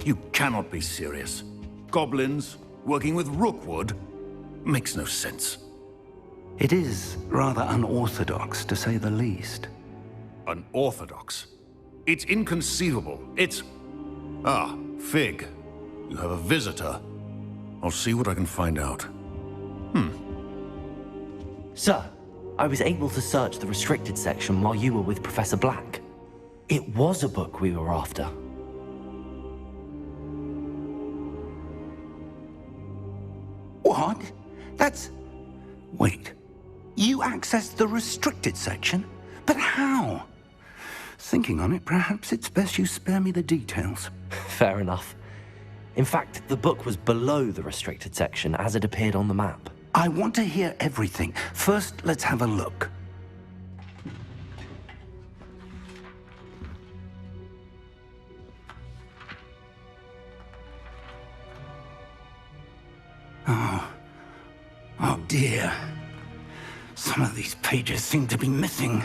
You cannot be serious. Goblins working with Rookwood makes no sense. It is rather unorthodox, to say the least. Unorthodox? It's inconceivable. It's... Ah, Fig. You have a visitor. I'll see what I can find out. Sir, I was able to search the restricted section while you were with Professor Black. It was a book we were after. What? That's... Wait. You accessed the restricted section? But how? Thinking on it, perhaps it's best you spare me the details. Fair enough. In fact, the book was below the restricted section as it appeared on the map. I want to hear everything. First, let's have a look. Oh dear. Some of these pages seem to be missing.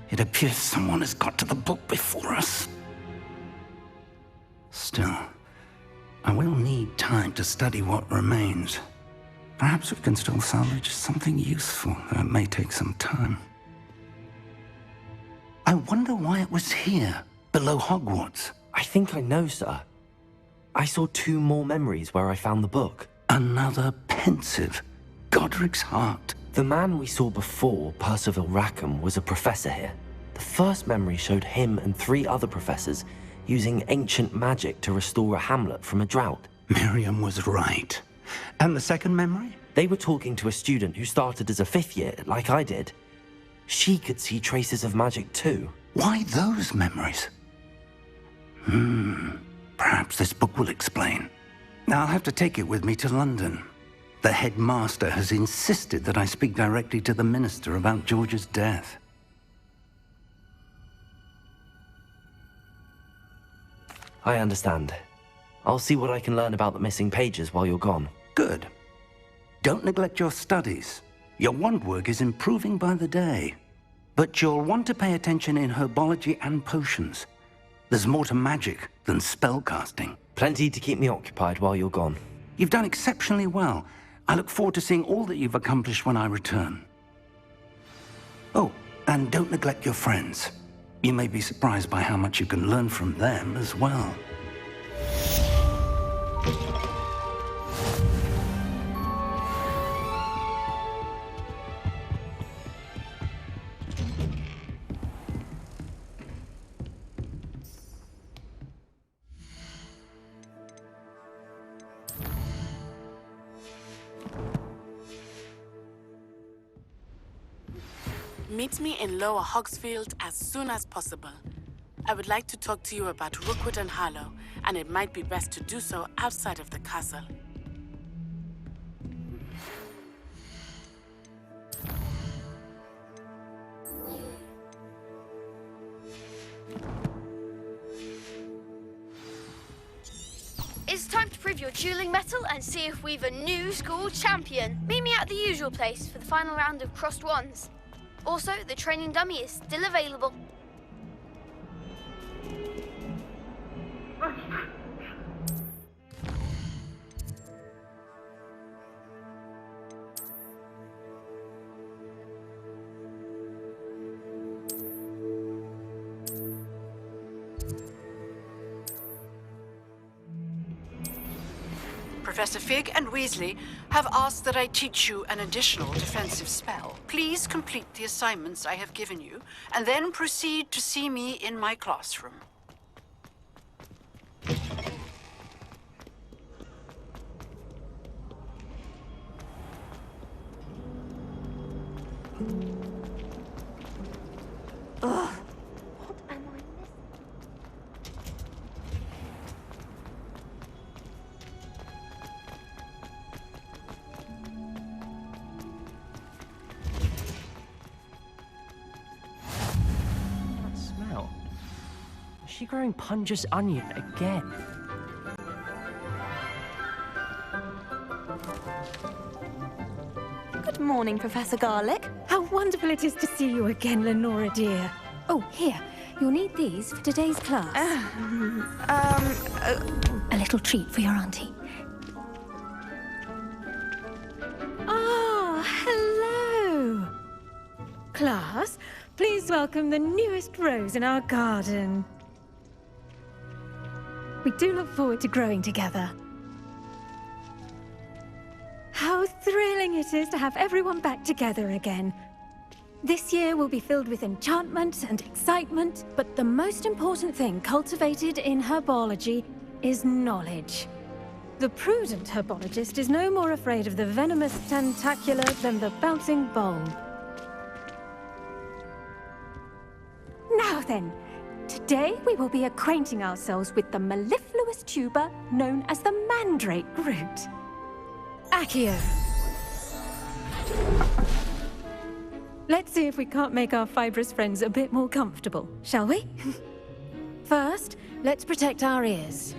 It appears someone has got to the book before us. Still, I will need time to study what remains. Perhaps we can still salvage something useful, though it may take some time. I wonder why it was here, below Hogwarts. I think I know, sir. I saw 2 more memories where I found the book. Another pensive. Godric's heart. The man we saw before, Percival Rackham, was a professor here. The first memory showed him and 3 other professors using ancient magic to restore a hamlet from a drought. Miriam was right. And the second memory? They were talking to a student who started as a 5th year, like I did. She could see traces of magic too. Why those memories? Perhaps this book will explain. Now I'll have to take it with me to London. The headmaster has insisted that I speak directly to the minister about George's death. I understand. I'll see what I can learn about the missing pages while you're gone. Good. Don't neglect your studies. Your wand work is improving by the day. But you'll want to pay attention in herbology and potions. There's more to magic than spellcasting. Plenty to keep me occupied while you're gone. You've done exceptionally well. I look forward to seeing all that you've accomplished when I return. Oh, and don't neglect your friends. You may be surprised by how much you can learn from them as well. Meet me in Lower Hogsfield as soon as possible. I would like to talk to you about Rookwood and Harlow, and it might be best to do so outside of the castle. It's time to prove your dueling mettle and see if we've a new school champion. Meet me at the usual place for the final round of crossed wands. Also, the training dummy is still available. Professor Fig and Weasley have asked that I teach you an additional defensive spell. Please complete the assignments I have given you, and then proceed to see me in my classroom. Ugh. What am I missing? That smell. Is she growing Punja's onion again? Good morning, Professor Garlick. How wonderful it is to see you again, Lenora dear. Oh, here. You'll need these for today's class. A little treat for your auntie. Ah, hello! Class, please welcome the newest rose in our garden. We do look forward to growing together. How thrilling it is to have everyone back together again. This year will be filled with enchantment and excitement, but the most important thing cultivated in herbology is knowledge. The prudent herbologist is no more afraid of the venomous tentacula than the bouncing bulb. Now then, today we will be acquainting ourselves with the mellifluous tuber known as the mandrake root. Accio. Let's see if we can't make our fibrous friends a bit more comfortable, shall we? First, let's protect our ears.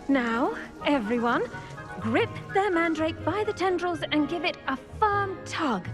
Now, everyone, grip their mandrake by the tendrils and give it a firm tug.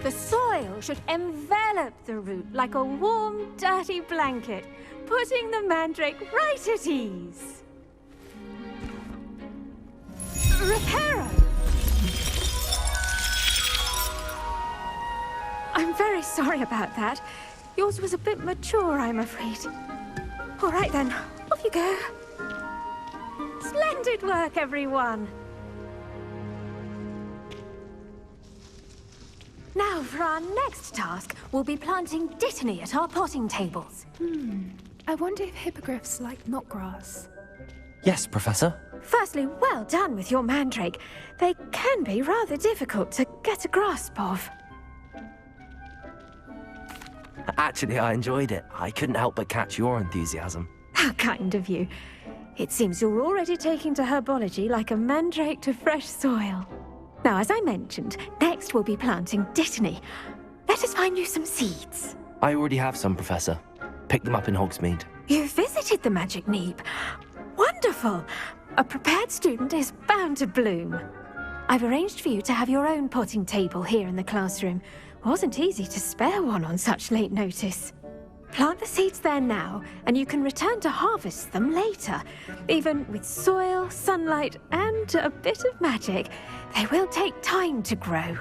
The soil should envelop the root like a warm, dirty blanket, putting the mandrake right at ease. Reparo! I'm very sorry about that. Yours was a bit mature, I'm afraid. All right then, off you go. Splendid work, everyone! Now, for our next task, we'll be planting dittany at our potting tables. I wonder if hippogriffs like knotgrass. Yes, Professor. Firstly, well done with your mandrake. They can be rather difficult to get a grasp of. Actually, I enjoyed it. I couldn't help but catch your enthusiasm. How kind of you. It seems you're already taking to herbology like a mandrake to fresh soil. Now, as I mentioned, next we'll be planting dittany. Let us find you some seeds. I already have some, Professor. Picked them up in Hogsmeade. You visited the Magic Neep. Wonderful! A prepared student is bound to bloom. I've arranged for you to have your own potting table here in the classroom. Wasn't easy to spare one on such late notice. Plant the seeds there now, and you can return to harvest them later. Even with soil, sunlight, and a bit of magic, they will take time to grow.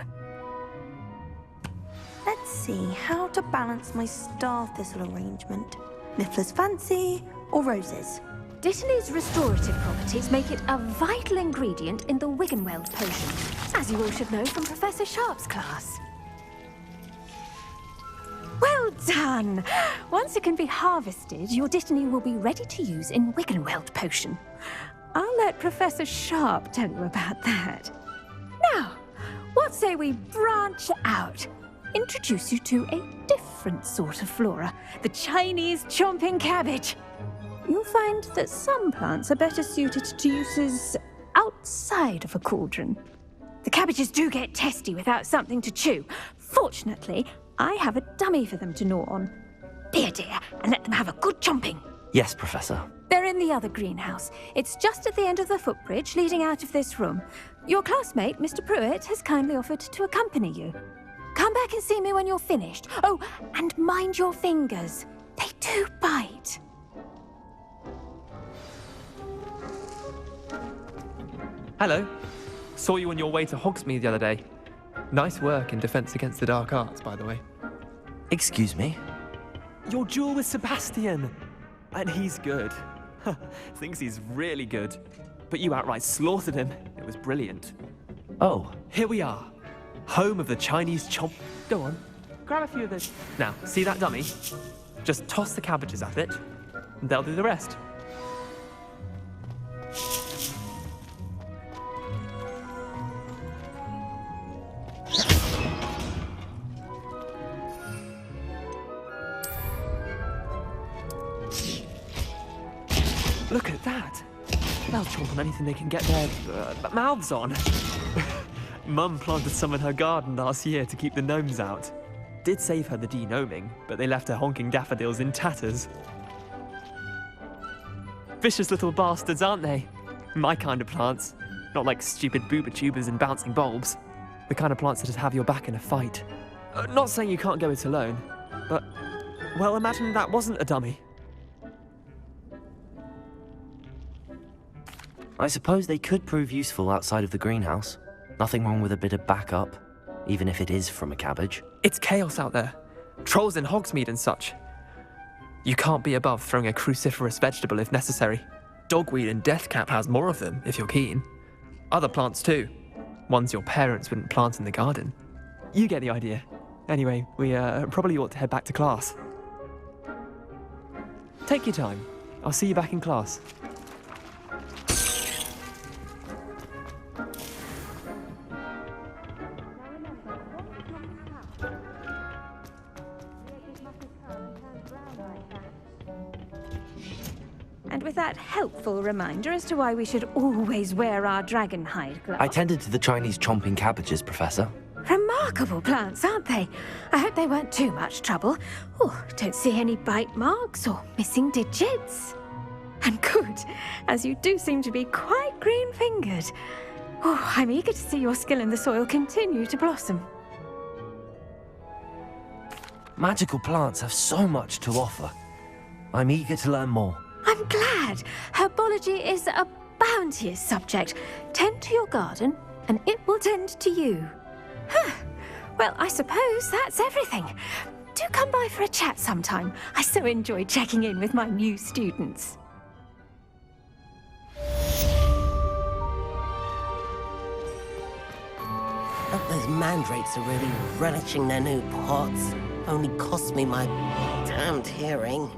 Let's see how to balance my star thistle arrangement. Niffler's fancy or roses? Dittany's restorative properties make it a vital ingredient in the Wiggenweld potion, as you all should know from Professor Sharp's class. Well done! Once it can be harvested, your dittany will be ready to use in Wiggenweld potion. I'll let Professor Sharp tell you about that. Now, what say we branch out? Introduce you to a different sort of flora, the Chinese chomping cabbage. You'll find that some plants are better suited to uses outside of a cauldron. The cabbages do get testy without something to chew. Fortunately, I have a dummy for them to gnaw on. Be a dear, and let them have a good chomping. Yes, Professor. They're in the other greenhouse. It's just at the end of the footbridge leading out of this room. Your classmate, Mr. Pruitt, has kindly offered to accompany you. Come back and see me when you're finished. Oh, and mind your fingers. They do bite. Hello. Saw you on your way to Hogsmeade the other day. Nice work in Defense Against the Dark Arts, by the way. Excuse me? Your duel with Sebastian! And he's good. Thinks he's really good. But you outright slaughtered him. It was brilliant. Oh. Here we are. Home of the Chinese chomp. Go on. Grab a few of those. Now, see that dummy? Just toss the cabbages at it, and they'll do the rest. chomp on anything they can get their mouths on. Mum planted some in her garden last year to keep the gnomes out. Did save her the denoming, but they left her honking daffodils in tatters. Vicious little bastards, aren't they? My kind of plants. Not like stupid booba tubers and bouncing bulbs. The kind of plants that'd have your back in a fight. Not saying you can't go it alone, but, well, imagine that wasn't a dummy. I suppose they could prove useful outside of the greenhouse. Nothing wrong with a bit of backup, even if it is from a cabbage. It's chaos out there. Trolls in Hogsmeade and such. You can't be above throwing a cruciferous vegetable if necessary. Dogweed and deathcap has more of them, if you're keen. Other plants too. Ones your parents wouldn't plant in the garden. You get the idea. Anyway, we probably ought to head back to class. Take your time. I'll see you back in class. And with that helpful reminder as to why we should always wear our dragon hide gloves. I tended to the Chinese chomping cabbages, Professor. Remarkable plants, aren't they? I hope they weren't too much trouble. Oh, don't see any bite marks or missing digits. And good, as you do seem to be quite green-fingered. Oh, I'm eager to see your skill in the soil continue to blossom. Magical plants have so much to offer. I'm eager to learn more. I'm glad. Herbology is a bounteous subject. Tend to your garden, and it will tend to you. Huh. Well, I suppose that's everything. Do come by for a chat sometime. I so enjoy checking in with my new students. Hope those mandrakes are really relishing their new pots. Only cost me my damned hearing.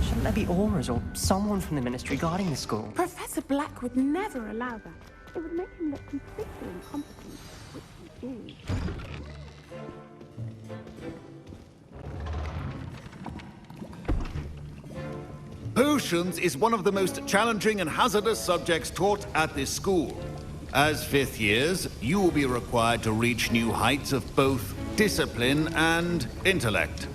Shouldn't there be auras or someone from the ministry guarding the school? Professor Black would never allow that. It would make him look completely incompetent, which he is. Potions is one of the most challenging and hazardous subjects taught at this school. As fifth years, you will be required to reach new heights of both discipline and intellect.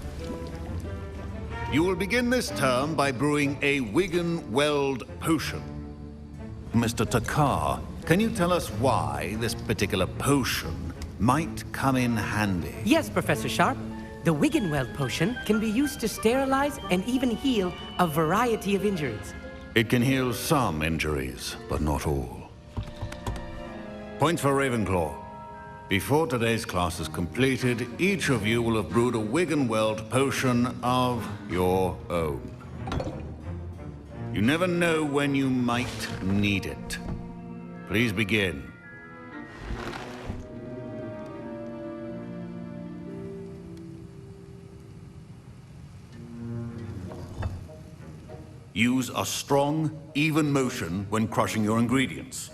You will begin this term by brewing a Wiggenweld potion. Mr. Takar, can you tell us why this particular potion might come in handy? Yes, Professor Sharp. The Wiggenweld potion can be used to sterilize and even heal a variety of injuries. It can heal some injuries, but not all. Point for Ravenclaw. Before today's class is completed, each of you will have brewed a Wiggenweld potion of your own. You never know when you might need it. Please begin. Use a strong, even motion when crushing your ingredients.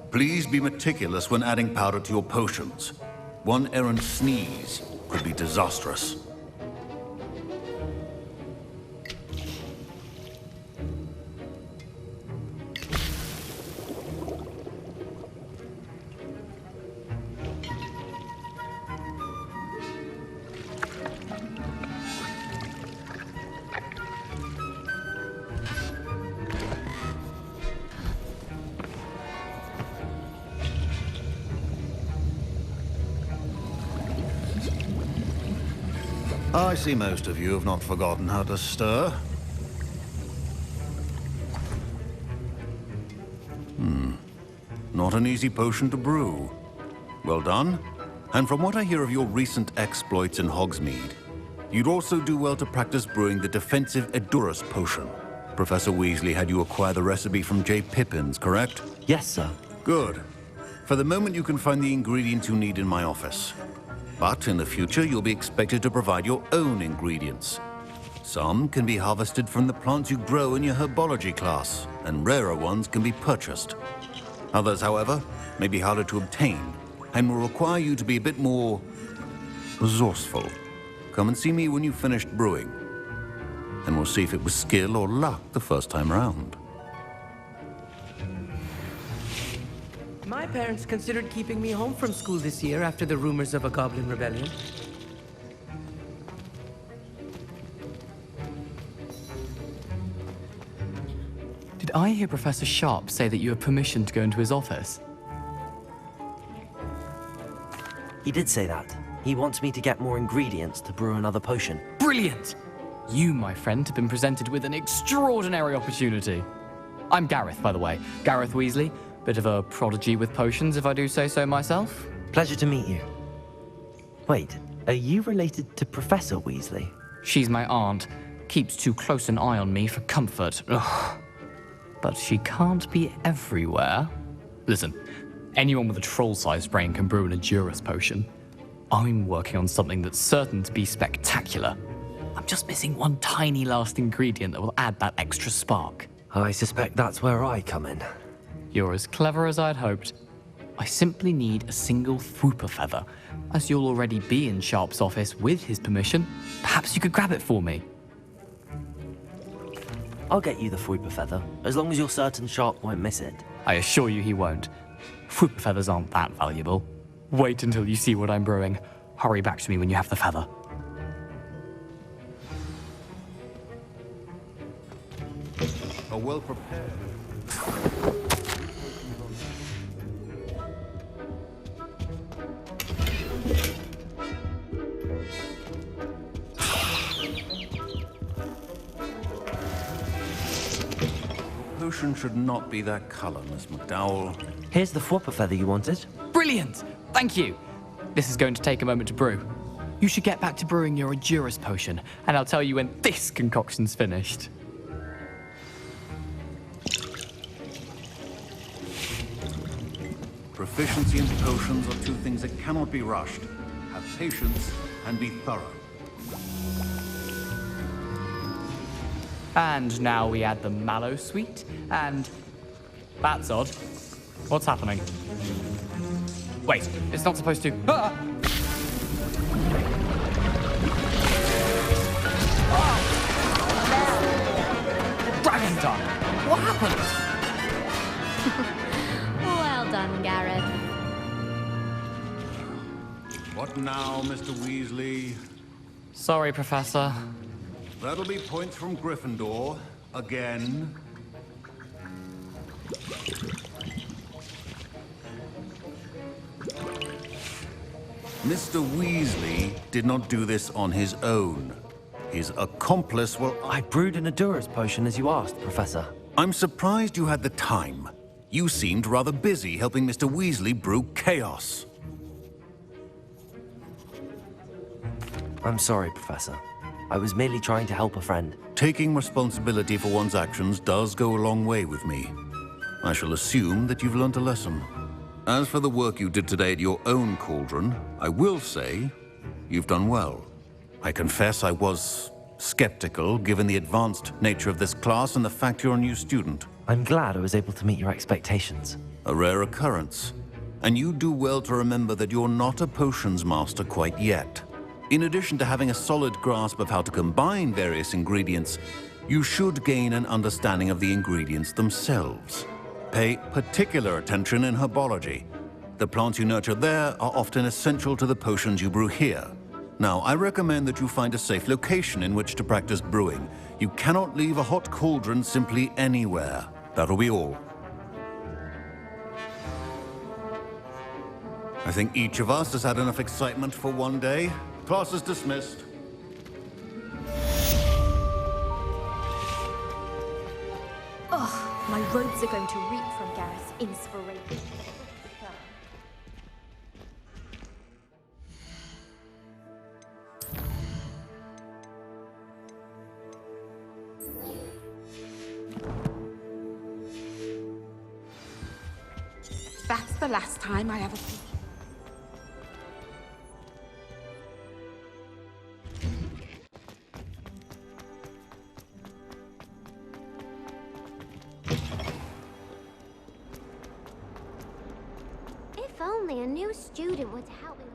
Please be meticulous when adding powder to your potions. One errant sneeze could be disastrous. I see most of you have not forgotten how to stir. Not an easy potion to brew. Well done. And from what I hear of your recent exploits in Hogsmeade, you'd also do well to practice brewing the defensive Edurus potion. Professor Weasley had you acquire the recipe from J. Pippins, correct? Yes, sir. Good. For the moment, you can find the ingredients you need in my office. But in the future, you'll be expected to provide your own ingredients. Some can be harvested from the plants you grow in your herbology class, and rarer ones can be purchased. Others, however, may be harder to obtain, and will require you to be a bit more resourceful. Come and see me when you've finished brewing, and we'll see if it was skill or luck the first time around. My parents considered keeping me home from school this year after the rumors of a goblin rebellion. Did I hear Professor Sharp say that you have permission to go into his office? He did say that. He wants me to get more ingredients to brew another potion. Brilliant! You, my friend, have been presented with an extraordinary opportunity. I'm Gareth, by the way. Gareth Weasley. Bit of a prodigy with potions, if I do say so myself. Pleasure to meet you. Wait, are you related to Professor Weasley? She's my aunt. Keeps too close an eye on me for comfort. Ugh. But she can't be everywhere. Listen, anyone with a troll-sized brain can brew an Edurus potion. I'm working on something that's certain to be spectacular. I'm just missing one tiny last ingredient that will add that extra spark. I suspect that's where I come in. You're as clever as I'd hoped. I simply need a single Thwooper feather. As you'll already be in Sharp's office with his permission, perhaps you could grab it for me. I'll get you the Thwooper feather, as long as you're certain Sharp won't miss it. I assure you he won't. Thwooper feathers aren't that valuable. Wait until you see what I'm brewing. Hurry back to me when you have the feather. A well-prepared... Potion should not be that color, Miss McDowell. Here's the Thwooper feather you wanted. Brilliant! Thank you! This is going to take a moment to brew. You should get back to brewing your Edurus potion, and I'll tell you when this concoction's finished. Proficiency in potions are two things that cannot be rushed. Have patience and be thorough. And now we add the mallow sweet, and... That's odd. What's happening? Wait, it's not supposed to... Ah! Ah! Dragon tongue! What happened? Well done, Gareth. What now, Mr. Weasley? Sorry, Professor. That'll be points from Gryffindor. Again. Mr. Weasley did not do this on his own. His accomplice will... I brewed an Edurus potion as you asked, Professor. I'm surprised you had the time. You seemed rather busy helping Mr. Weasley brew chaos. I'm sorry, Professor. I was merely trying to help a friend. Taking responsibility for one's actions does go a long way with me. I shall assume that you've learnt a lesson. As for the work you did today at your own cauldron, I will say you've done well. I confess I was skeptical, given the advanced nature of this class and the fact you're a new student. I'm glad I was able to meet your expectations. A rare occurrence. And you do well to remember that you're not a potions master quite yet. In addition to having a solid grasp of how to combine various ingredients, you should gain an understanding of the ingredients themselves. Pay particular attention in herbology. The plants you nurture there are often essential to the potions you brew here. Now, I recommend that you find a safe location in which to practice brewing. You cannot leave a hot cauldron simply anywhere. That'll be all. I think each of us has had enough excitement for one day. Class is dismissed. Rhodes are going to reap from Gareth's inspiration. That's the last time I ever... If only a new student would help me.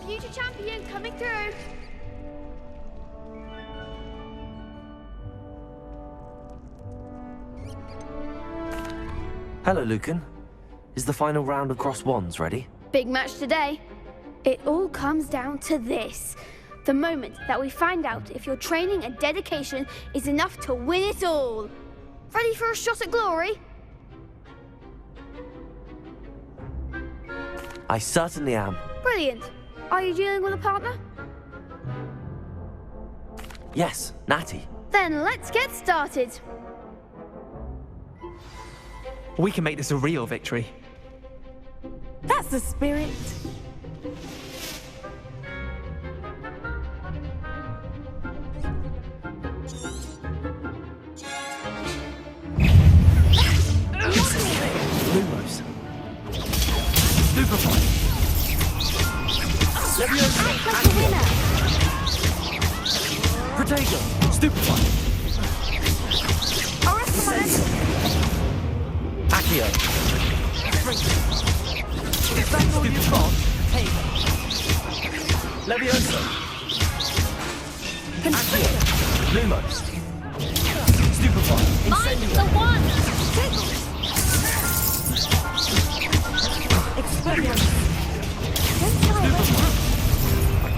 Future champion coming through. Hello, Lucan. Is the final round of cross wands ready? Big match today. It all comes down to this. The moment that we find out if your training and dedication is enough to win it all. Ready for a shot at glory? I certainly am. Brilliant. Are you dealing with a partner? Yes, Natty. Then let's get started. We can make this a real victory. That's the spirit. Lumos. Stupefy. Leviosa. Accio. Protego. Stupefy. Accio. Is that all you've got? Take. Leviosa. Accio. Lumos. Stupefy. Mine's the one! Experience.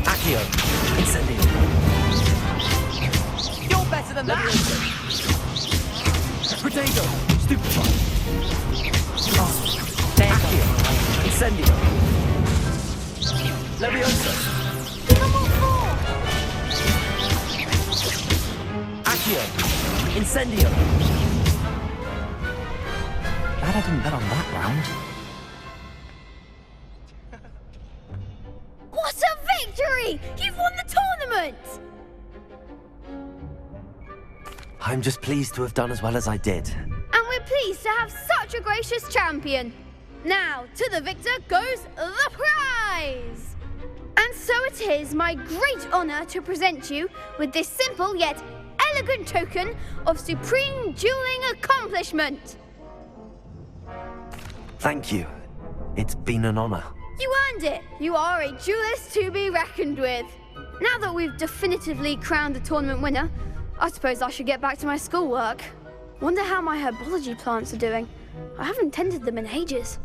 Accio. Incendio. You're better than that! Protego. Stupefy. Accio. Incendio. Leviosa. Accio. Incendio. Glad I didn't bet on that round. What a victory! You've won the tournament! I'm just pleased to have done as well as I did. And we're pleased to have such a gracious champion. Now, to the victor goes the prize! And so it is my great honor to present you with this simple yet elegant token of supreme dueling accomplishment. Thank you. It's been an honor. You earned it. You are a duelist to be reckoned with. Now that we've definitively crowned the tournament winner, I suppose I should get back to my schoolwork. Wonder how my herbology plants are doing. I haven't tended them in ages.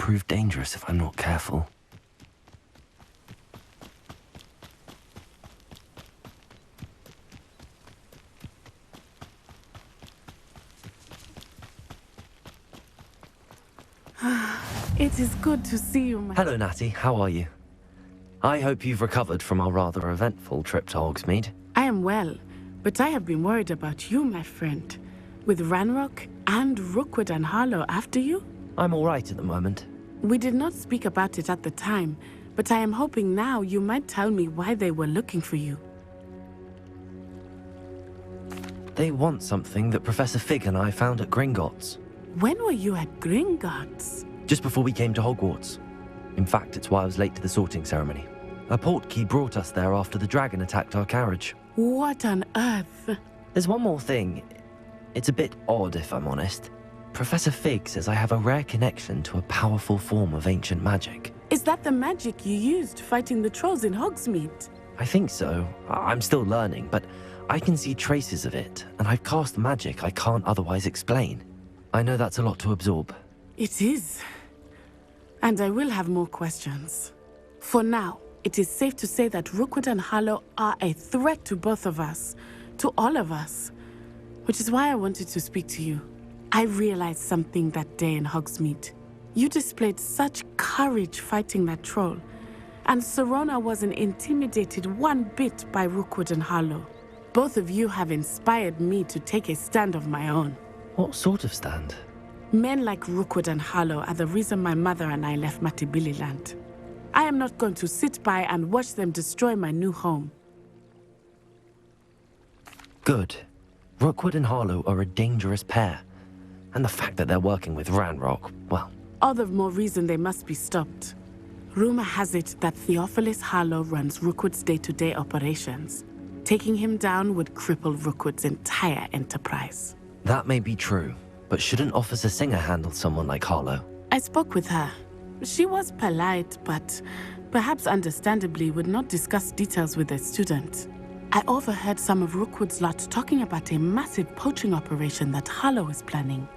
prove dangerous if I'm not careful. It is good to see you, my... Hello, Natty. How are you? I hope you've recovered from our rather eventful trip to Hogsmeade. I am well, but I have been worried about you, my friend. With Ranrock and Rookwood and Harlow after you? I'm all right at the moment. We did not speak about it at the time, but I am hoping now you might tell me why they were looking for you. They want something that Professor Fig and I found at Gringotts. When were you at Gringotts? Just before we came to Hogwarts. In fact, it's why I was late to the sorting ceremony. A portkey brought us there after the dragon attacked our carriage. What on earth? There's one more thing. It's a bit odd, if I'm honest. Professor Fig says I have a rare connection to a powerful form of ancient magic. Is that the magic you used fighting the trolls in Hogsmeade? I think so. I'm still learning, but I can see traces of it, and I've cast magic I can't otherwise explain. I know that's a lot to absorb. It is. And I will have more questions. For now, it is safe to say that Rookwood and Harlow are a threat to both of us, to all of us, which is why I wanted to speak to you. I realized something that day in Hogsmeade. You displayed such courage fighting that troll, and Serona wasn't intimidated one bit by Rookwood and Harlow. Both of you have inspired me to take a stand of my own. What sort of stand? Men like Rookwood and Harlow are the reason my mother and I left Matibili land. I am not going to sit by and watch them destroy my new home. Good. Rookwood and Harlow are a dangerous pair. And the fact that they're working with Ranrock, well... All the more reason they must be stopped. Rumor has it that Theophilus Harlow runs Rookwood's day-to-day operations. Taking him down would cripple Rookwood's entire enterprise. That may be true, but shouldn't Officer Singer handle someone like Harlow? I spoke with her. She was polite, but perhaps understandably would not discuss details with a student. I overheard some of Rookwood's lot talking about a massive poaching operation that Harlow is planning.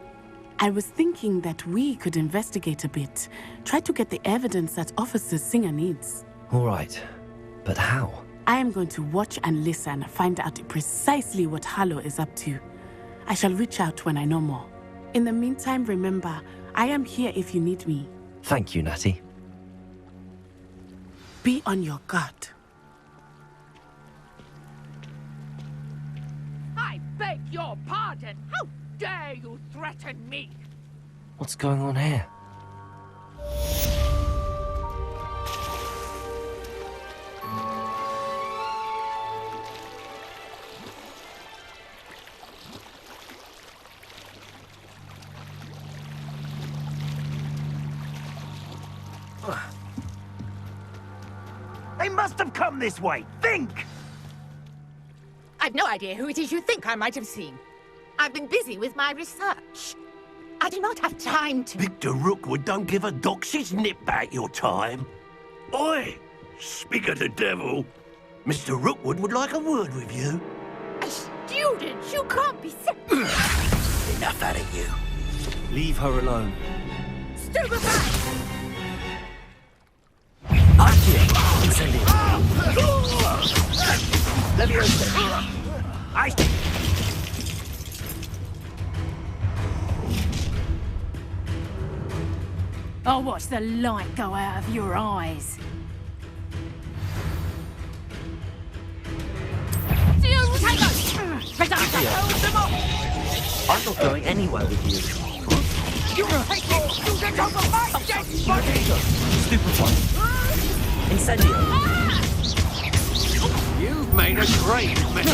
I was thinking that we could investigate a bit, try to get the evidence that Officer Singer needs. All right, but how? I am going to watch and listen, find out precisely what Harlow is up to. I shall reach out when I know more. In the meantime, remember, I am here if you need me. Thank you, Natty. Be on your guard. I beg your pardon. How dare you threaten me? What's going on here? They must have come this way. Think! I've no idea who it is you think I might have seen. I've been busy with my research. I do not have time to... Victor Rookwood don't give a doxy's nip back your time. Oi! Speak of the devil. Mr. Rookwood would like a word with you. A student? You can't be sick. Enough out of you. Leave her alone. Stupefy! Incendio. Leviosa. I'll watch the light go out of your eyes. I'm not going anywhere with you. You will take it! You get over my dead body! Stupefy. Incendio. You've made a great mess.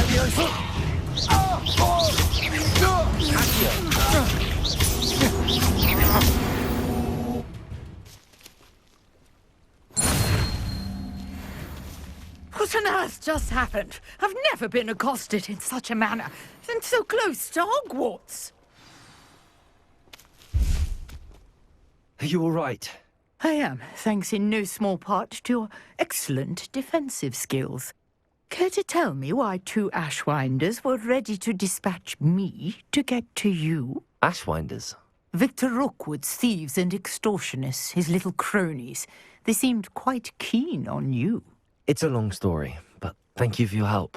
What on earth just happened? I've never been accosted in such a manner, and so close to Hogwarts. Are you all right? I am, thanks in no small part to your excellent defensive skills. Care to tell me why 2 Ashwinders were ready to dispatch me to get to you? Ashwinders? Victor Rookwood's thieves and extortionists, his little cronies. They seemed quite keen on you. It's a long story, but thank you for your help.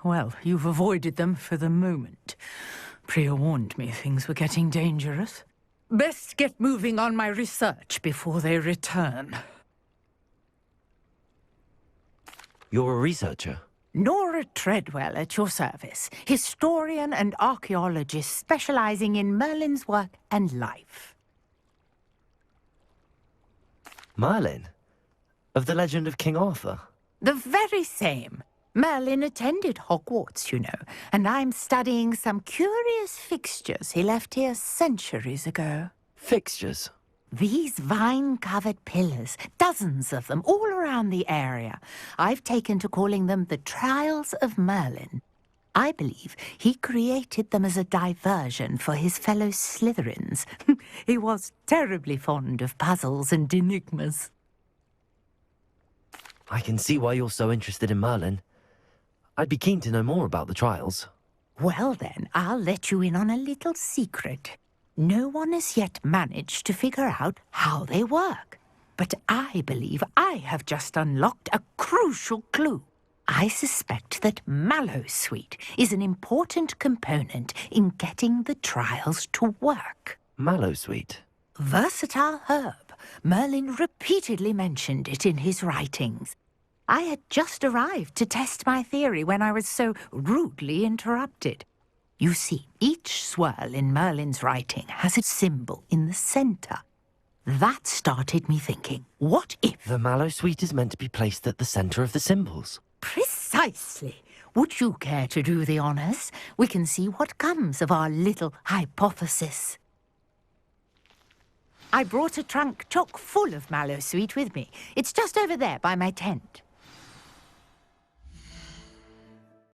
Well, you've avoided them for the moment. Priya warned me things were getting dangerous. Best get moving on my research before they return. You're a researcher? Nora Treadwell at your service, historian and archaeologist specializing in Merlin's work and life. Merlin? Of the legend of King Arthur? The very same. Merlin attended Hogwarts, you know, and I'm studying some curious fixtures he left here centuries ago. Fixtures? These vine-covered pillars, dozens of them, all around the area. I've taken to calling them the Trials of Merlin. I believe he created them as a diversion for his fellow Slytherins. He was terribly fond of puzzles and enigmas. I can see why you're so interested in Merlin. I'd be keen to know more about the trials. Well then, I'll let you in on a little secret. No one has yet managed to figure out how they work. But I believe I have just unlocked a crucial clue. I suspect that Mallowsweet is an important component in getting the trials to work. Mallowsweet? Versatile herb. Merlin repeatedly mentioned it in his writings. I had just arrived to test my theory when I was so rudely interrupted. You see, each swirl in Merlin's writing has a symbol in the center. That started me thinking, what if... The Mallowsweet is meant to be placed at the center of the symbols. Precisely. Would you care to do the honors? We can see what comes of our little hypothesis. I brought a trunk chock full of Mallowsweet with me. It's just over there by my tent.